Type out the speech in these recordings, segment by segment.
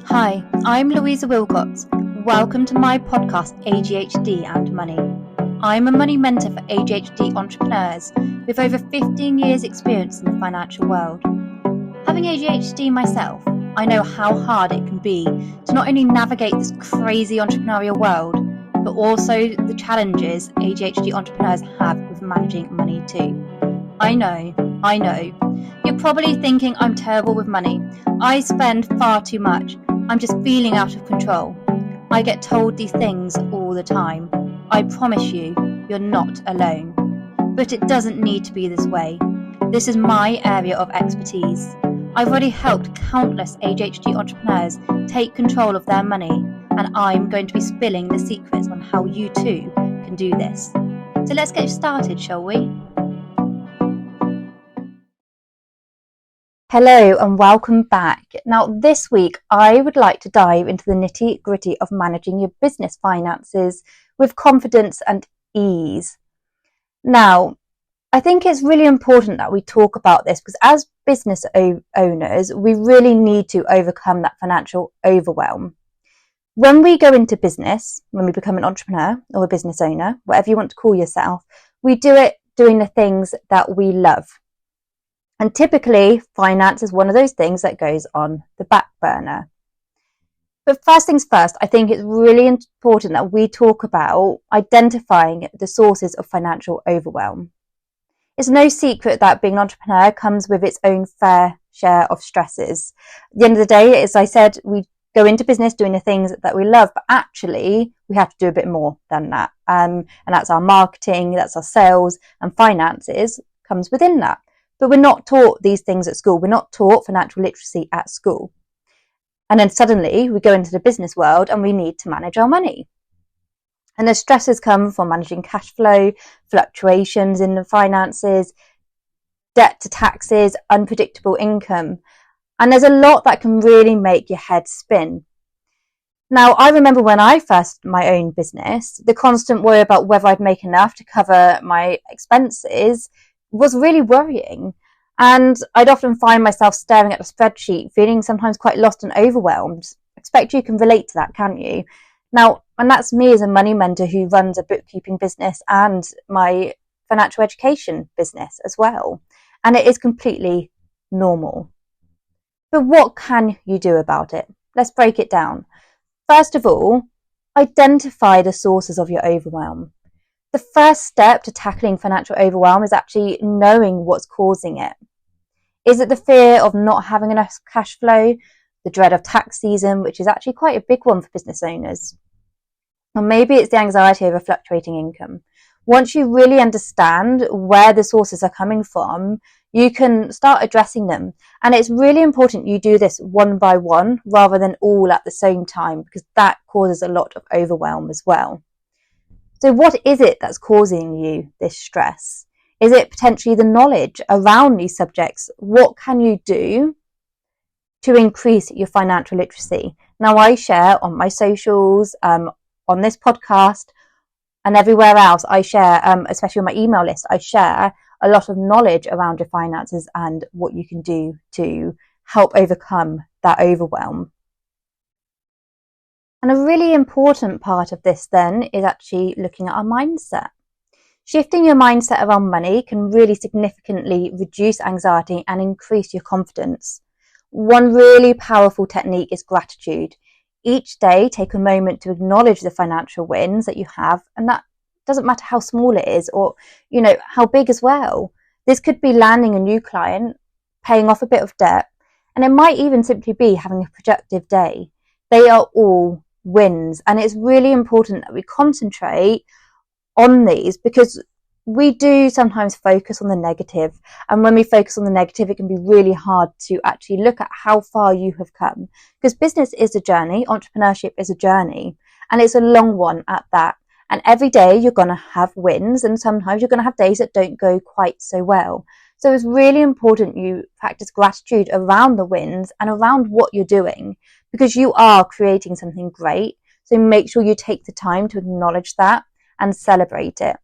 Hi, I'm Louisa Wilcox. Welcome to my podcast, ADHD and Money. I'm a money mentor for ADHD entrepreneurs with over 15 years experience in the financial world. Having ADHD myself, I know how hard it can be to not only navigate this crazy entrepreneurial world, but also the challenges ADHD entrepreneurs have with managing money too. I know. You're probably thinking I'm terrible with money. I spend far too much. I'm just feeling out of control. I get told these things all the time. I promise you, you're not alone. But it doesn't need to be this way. This is my area of expertise. I've already helped countless ADHD entrepreneurs take control of their money, and I'm going to be spilling the secrets on how you too can do this. So let's get started, shall we? Hello and welcome back. Now this week I would like to dive into the nitty-gritty of managing your business finances with confidence and ease. Now, I think it's really important that we talk about this because as business owners, we really need to overcome that financial overwhelm. When we go into business, when we become an entrepreneur or a business owner, whatever you want to call yourself, we do it doing the things that we love. And typically, finance is one of those things that goes on the back burner. But first things first, I think it's really important that we talk about identifying the sources of financial overwhelm. It's no secret that being an entrepreneur comes with its own fair share of stresses. At the end of the day, as I said, we go into business doing the things that we love, but actually we have to do a bit more than that. And that's our marketing, that's our sales, and finances comes within that. But we're not taught these things at school. We're not taught financial literacy at school. And then suddenly we go into the business world and we need to manage our money. And the stresses come from managing cash flow, fluctuations in the finances, debt to taxes, unpredictable income. And there's a lot that can really make your head spin. Now, I remember when I first my own business, the constant worry about whether I'd make enough to cover my expenses was really worrying, and I'd often find myself staring at the spreadsheet, feeling sometimes quite lost and overwhelmed. I expect you can relate to that, can't you? Now, and that's me as a money mentor who runs a bookkeeping business and my financial education business as well, and it is completely normal. But what can you do about it? Let's break it down. First of all, identify the sources of your overwhelm. The first step to tackling financial overwhelm is actually knowing what's causing it. Is it the fear of not having enough cash flow, the dread of tax season, which is actually quite a big one for business owners? Or maybe it's the anxiety over fluctuating income. Once you really understand where the sources are coming from, you can start addressing them. And it's really important you do this one by one rather than all at the same time, because that causes a lot of overwhelm as well. So what is it that's causing you this stress? Is it potentially the knowledge around these subjects? What can you do to increase your financial literacy? Now, I share on my socials, on this podcast, and everywhere else, I share, especially on my email list, I share a lot of knowledge around your finances and what you can do to help overcome that overwhelm. And a really important part of this then is actually looking at our mindset. Shifting your mindset around money can really significantly reduce anxiety and increase your confidence. One really powerful technique is gratitude. Each day, take a moment to acknowledge the financial wins that you have, and that doesn't matter how small it is or, how big as well. This could be landing a new client, paying off a bit of debt, and it might even simply be having a productive day. They are all wins, and it's really important that we concentrate on these because we do sometimes focus on the negative, and when we focus on the negative it can be really hard to actually look at how far you have come, because business is a journey, entrepreneurship is a journey, and it's a long one at that. And every day you're going to have wins, and sometimes you're going to have days that don't go quite so well. So it's really important you practice gratitude around the wins and around what you're doing, because you are creating something great. So make sure you take the time to acknowledge that and celebrate it.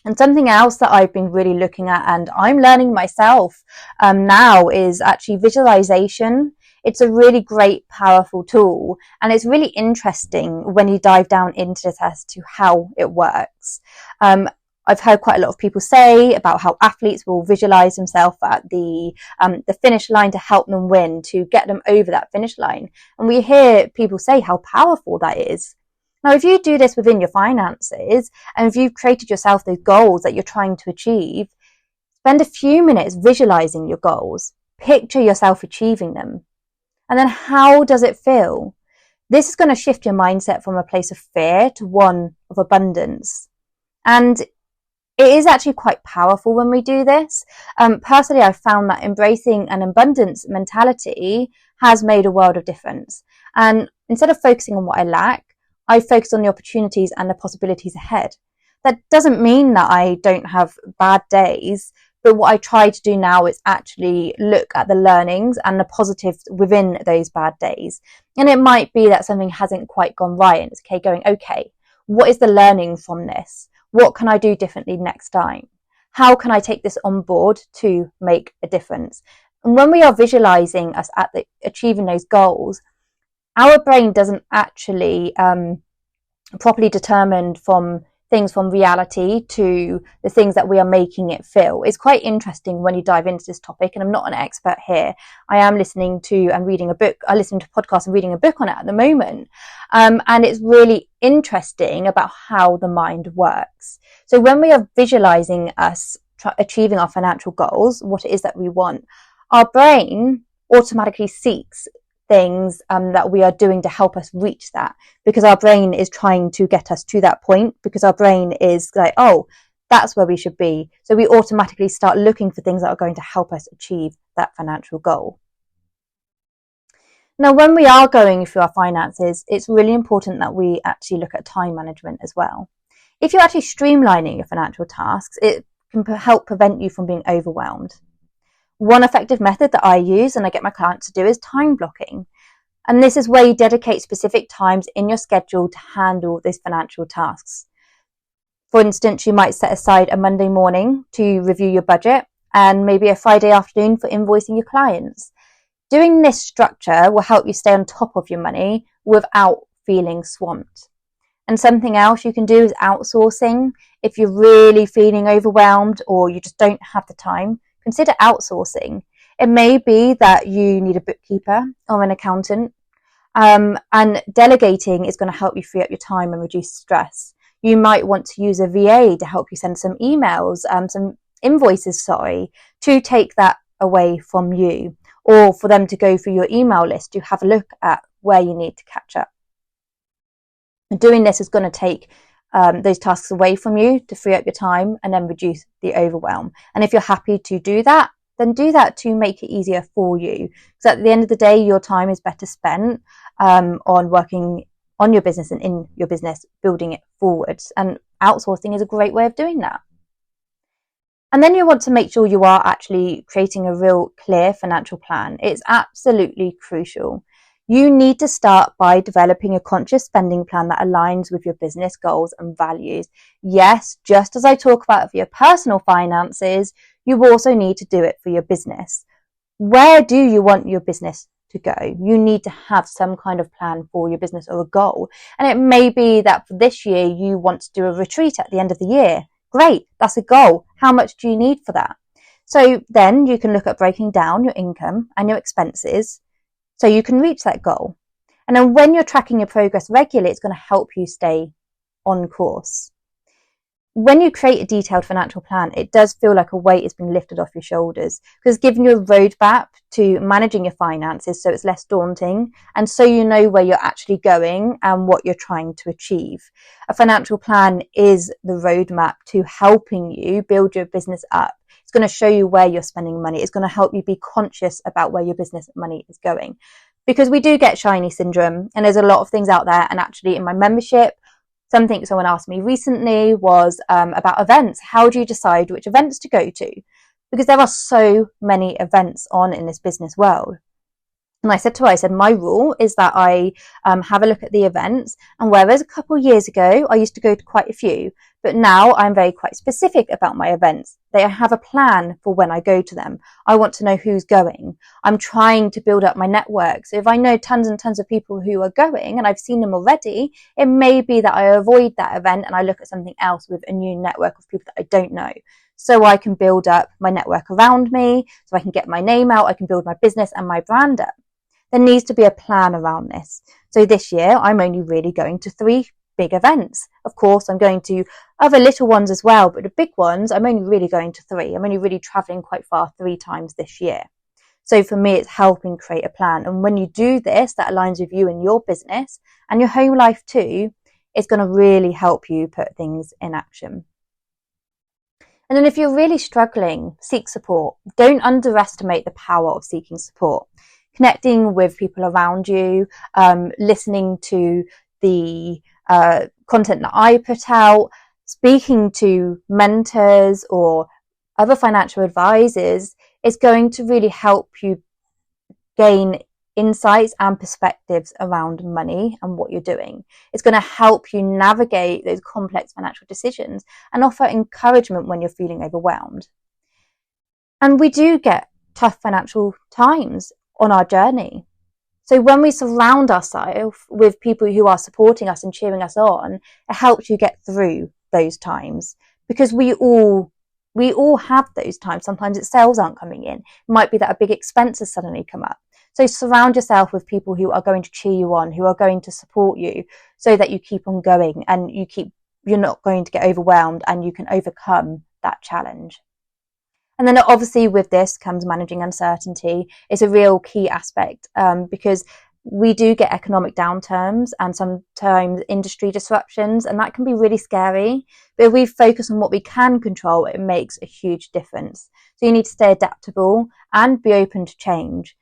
And something else that I've been really looking at, and I'm learning myself now, is actually visualization It's a really great, powerful tool, and it's really interesting when you dive down into this as to how it works. I've heard quite a lot of people say about how athletes will visualize themselves at the finish line to help them win, to get them over that finish line. And we hear people say how powerful that is. Now, if you do this within your finances, and if you've created yourself those goals that you're trying to achieve, spend a few minutes visualizing your goals. Picture yourself achieving them. And then how does it feel? This is going to shift your mindset from a place of fear to one of abundance. And it is actually quite powerful when we do this. Personally, I've found that embracing an abundance mentality has made a world of difference. And instead of focusing on what I lack, I focus on the opportunities and the possibilities ahead. That doesn't mean that I don't have bad days, but what I try to do now is actually look at the learnings and the positives within those bad days. And it might be that something hasn't quite gone right, and it's okay going, okay, what is the learning from this? What can I do differently next time? How can I take this on board to make a difference? And when we are visualizing us achieving those goals, our brain doesn't actually properly determine from things from reality to the things that we are making it feel. It's quite interesting when you dive into this topic, and I'm not an expert here. I am listening to and reading a book. I listen to podcasts and reading a book on it at the moment. And it's really interesting about how the mind works. So when we are visualizing us achieving our financial goals, what it is that we want, our brain automatically seeks things that we are doing to help us reach that, because our brain is trying to get us to that point, because our brain is like, oh, that's where we should be. So we automatically start looking for things that are going to help us achieve that financial goal. Now, when we are going through our finances, it's really important that we actually look at time management as well. If you're actually streamlining your financial tasks, it can help prevent you from being overwhelmed. One effective method that I use and I get my clients to do is time blocking. And this is where you dedicate specific times in your schedule to handle these financial tasks. For instance, you might set aside a Monday morning to review your budget, and maybe a Friday afternoon for invoicing your clients. Doing this structure will help you stay on top of your money without feeling swamped. And something else you can do is outsourcing. If you're really feeling overwhelmed or you just don't have the time, consider outsourcing. It may be that you need a bookkeeper or an accountant, and delegating is going to help you free up your time and reduce stress. You might want to use a VA to help you send some emails, some invoices, to take that away from you, or for them to go through your email list to have a look at where you need to catch up. And doing this is going to take those tasks away from you to free up your time and then reduce the overwhelm. And if you're happy to do that, then do that to make it easier for you. Because at the end of the day, your time is better spent on working on your business and in your business, building it forwards. And outsourcing is a great way of doing that. And then you want to make sure you are actually creating a real clear financial plan. It's absolutely crucial. You need to start by developing a conscious spending plan that aligns with your business goals and values. Yes, just as I talk about for your personal finances, you also need to do it for your business. Where do you want your business to go? You need to have some kind of plan for your business or a goal. And it may be that for this year, you want to do a retreat at the end of the year. Great, that's a goal. How much do you need for that? So then you can look at breaking down your income and your expenses so you can reach that goal. And then when you're tracking your progress regularly, it's going to help you stay on course. When you create a detailed financial plan, it does feel like a weight is being lifted off your shoulders, because it's giving you a roadmap to managing your finances so it's less daunting, and so you know where you're actually going and what you're trying to achieve. A financial plan is the roadmap to helping you build your business up. It's going to show you where you're spending money. It's going to help you be conscious about where your business money is going. Because we do get shiny syndrome, and there's a lot of things out there. And actually in my membership, something someone asked me recently was about events. How do you decide which events to go to? Because there are so many events on in this business world. And I said to her, I said, my rule is that I have a look at the events, and whereas a couple of years ago I used to go to quite a few, but now I'm very quite specific about my events. They have a plan for when I go to them. I want to know who's going. I'm trying to build up my network. So if I know tons and tons of people who are going and I've seen them already, it may be that I avoid that event and I look at something else with a new network of people that I don't know. So I can build up my network around me, so I can get my name out, I can build my business and my brand up. There needs to be a plan around this. So this year, I'm only really going to 3 big events. Of course, I'm going to other little ones as well, but the big ones, I'm only really going to 3. I'm only really traveling quite far 3 times this year. So for me, it's helping create a plan. And when you do this, that aligns with you and your business and your home life too, it's going to really help you put things in action. And then if you're really struggling, seek support. Don't underestimate the power of seeking support. Connecting with people around you, listening to the content that I put out, speaking to mentors or other financial advisors is going to really help you gain insights and perspectives around money and what you're doing. It's going to help you navigate those complex financial decisions and offer encouragement when you're feeling overwhelmed. And we do get tough financial times on our journey. So when we surround ourselves with people who are supporting us and cheering us on, it helps you get through those times, because we all have those times. Sometimes it's sales aren't coming in. It might be that a big expense has suddenly come up. So surround yourself with people who are going to cheer you on, who are going to support you, so that you keep on going and you're not going to get overwhelmed and you can overcome that challenge. And then obviously with this comes managing uncertainty. It's a real key aspect because we do get economic downturns and sometimes industry disruptions, and that can be really scary. But if we focus on what we can control, it makes a huge difference. So you need to stay adaptable and be open to change.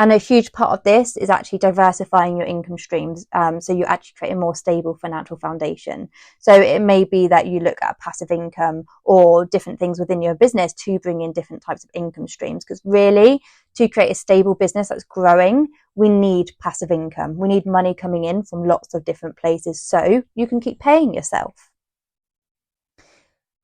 And a huge part of this is actually diversifying your income streams. So you actually create a more stable financial foundation. So it may be that you look at passive income or different things within your business to bring in different types of income streams. Because really, to create a stable business that's growing, we need passive income. We need money coming in from lots of different places so you can keep paying yourself.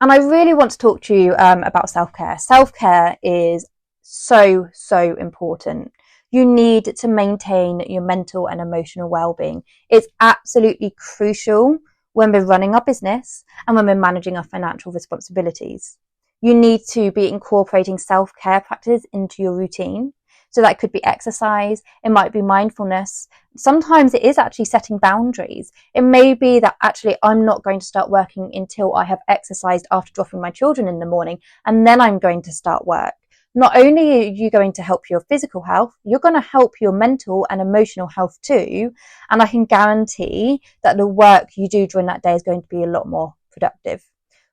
And I really want to talk to you about self-care. Self-care is so important. You need to maintain your mental and emotional well-being. It's absolutely crucial when we're running our business and when we're managing our financial responsibilities. You need to be incorporating self-care practices into your routine. So that could be exercise, it might be mindfulness. Sometimes it is actually setting boundaries. It may be that actually I'm not going to start working until I have exercised after dropping my children in the morning, and then I'm going to start work. Not only are you going to help your physical health, you're going to help your mental and emotional health too. And I can guarantee that the work you do during that day is going to be a lot more productive.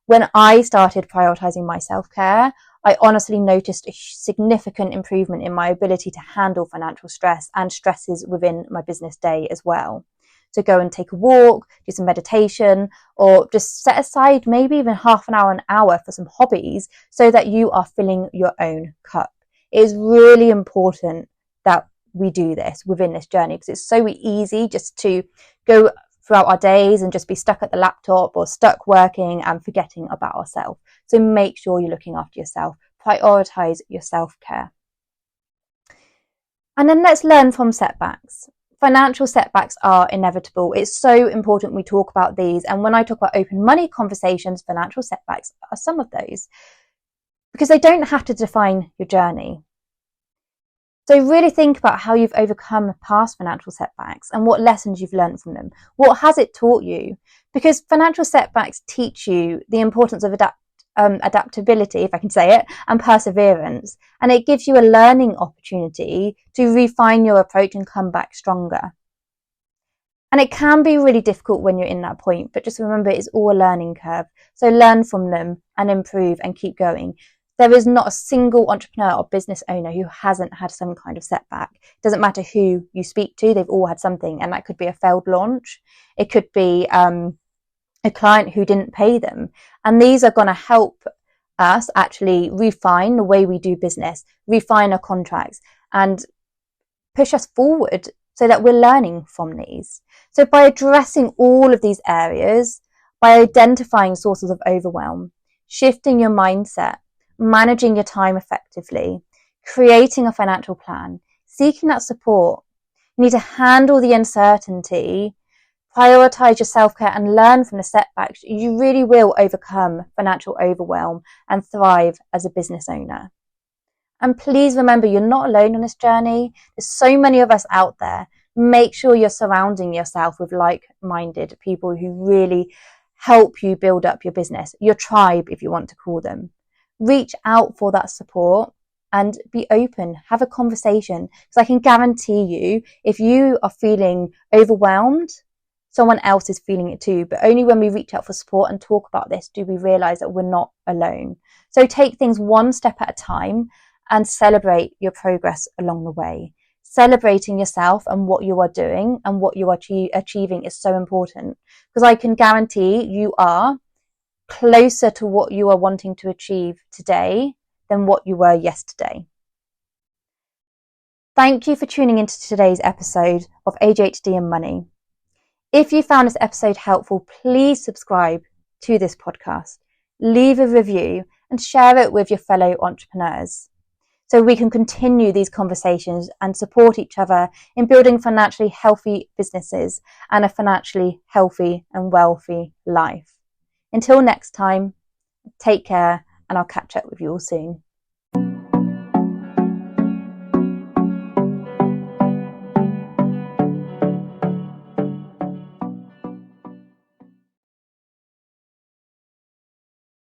When I started prioritizing my self-care, I honestly noticed a significant improvement in my ability to handle financial stress and stresses within my business day as well. So go and take a walk, do some meditation, or just set aside maybe even half an hour for some hobbies so that you are filling your own cup. It is really important that we do this within this journey, because it's so easy just to go throughout our days and just be stuck at the laptop or stuck working and forgetting about ourselves. So make sure you're looking after yourself. Prioritize your self-care. And then let's learn from setbacks. Financial setbacks are inevitable. It's so important we talk about these. And when I talk about open money conversations, financial setbacks are some of those, because they don't have to define your journey. So really think about how you've overcome past financial setbacks and what lessons you've learned from them. What has it taught you? Because financial setbacks teach you the importance of adaptability, if I can say it, and perseverance. And it gives you a learning opportunity to refine your approach and come back stronger. And it can be really difficult when you're in that point, but just remember it's all a learning curve. So learn from them and improve and keep going. There is not a single entrepreneur or business owner who hasn't had some kind of setback. It doesn't matter who you speak to, they've all had something. And that could be a failed launch. It could be a client who didn't pay them. And these are going to help us actually refine the way we do business, refine our contracts, and push us forward so that we're learning from these. So by addressing all of these areas, by identifying sources of overwhelm, shifting your mindset, managing your time effectively, creating a financial plan, seeking that support, you need to handle the uncertainty, prioritize your self-care and learn from the setbacks. You really will overcome financial overwhelm and thrive as a business owner. And please remember, you're not alone on this journey. There's so many of us out there. Make sure you're surrounding yourself with like-minded people who really help you build up your business, your tribe, if you want to call them. Reach out for that support and be open, have a conversation, because I can guarantee you, if you are feeling overwhelmed, someone else is feeling it too. But only when we reach out for support and talk about this do we realize that we're not alone. So take things one step at a time and celebrate your progress along the way. Celebrating yourself and what you are doing and what you are achieving is so important, because I can guarantee you are closer to what you are wanting to achieve today than what you were yesterday. Thank you for tuning into today's episode of ADHD and Money. If you found this episode helpful, please subscribe to this podcast, leave a review and share it with your fellow entrepreneurs, so we can continue these conversations and support each other in building financially healthy businesses and a financially healthy and wealthy life. Until next time, take care, and I'll catch up with you all soon.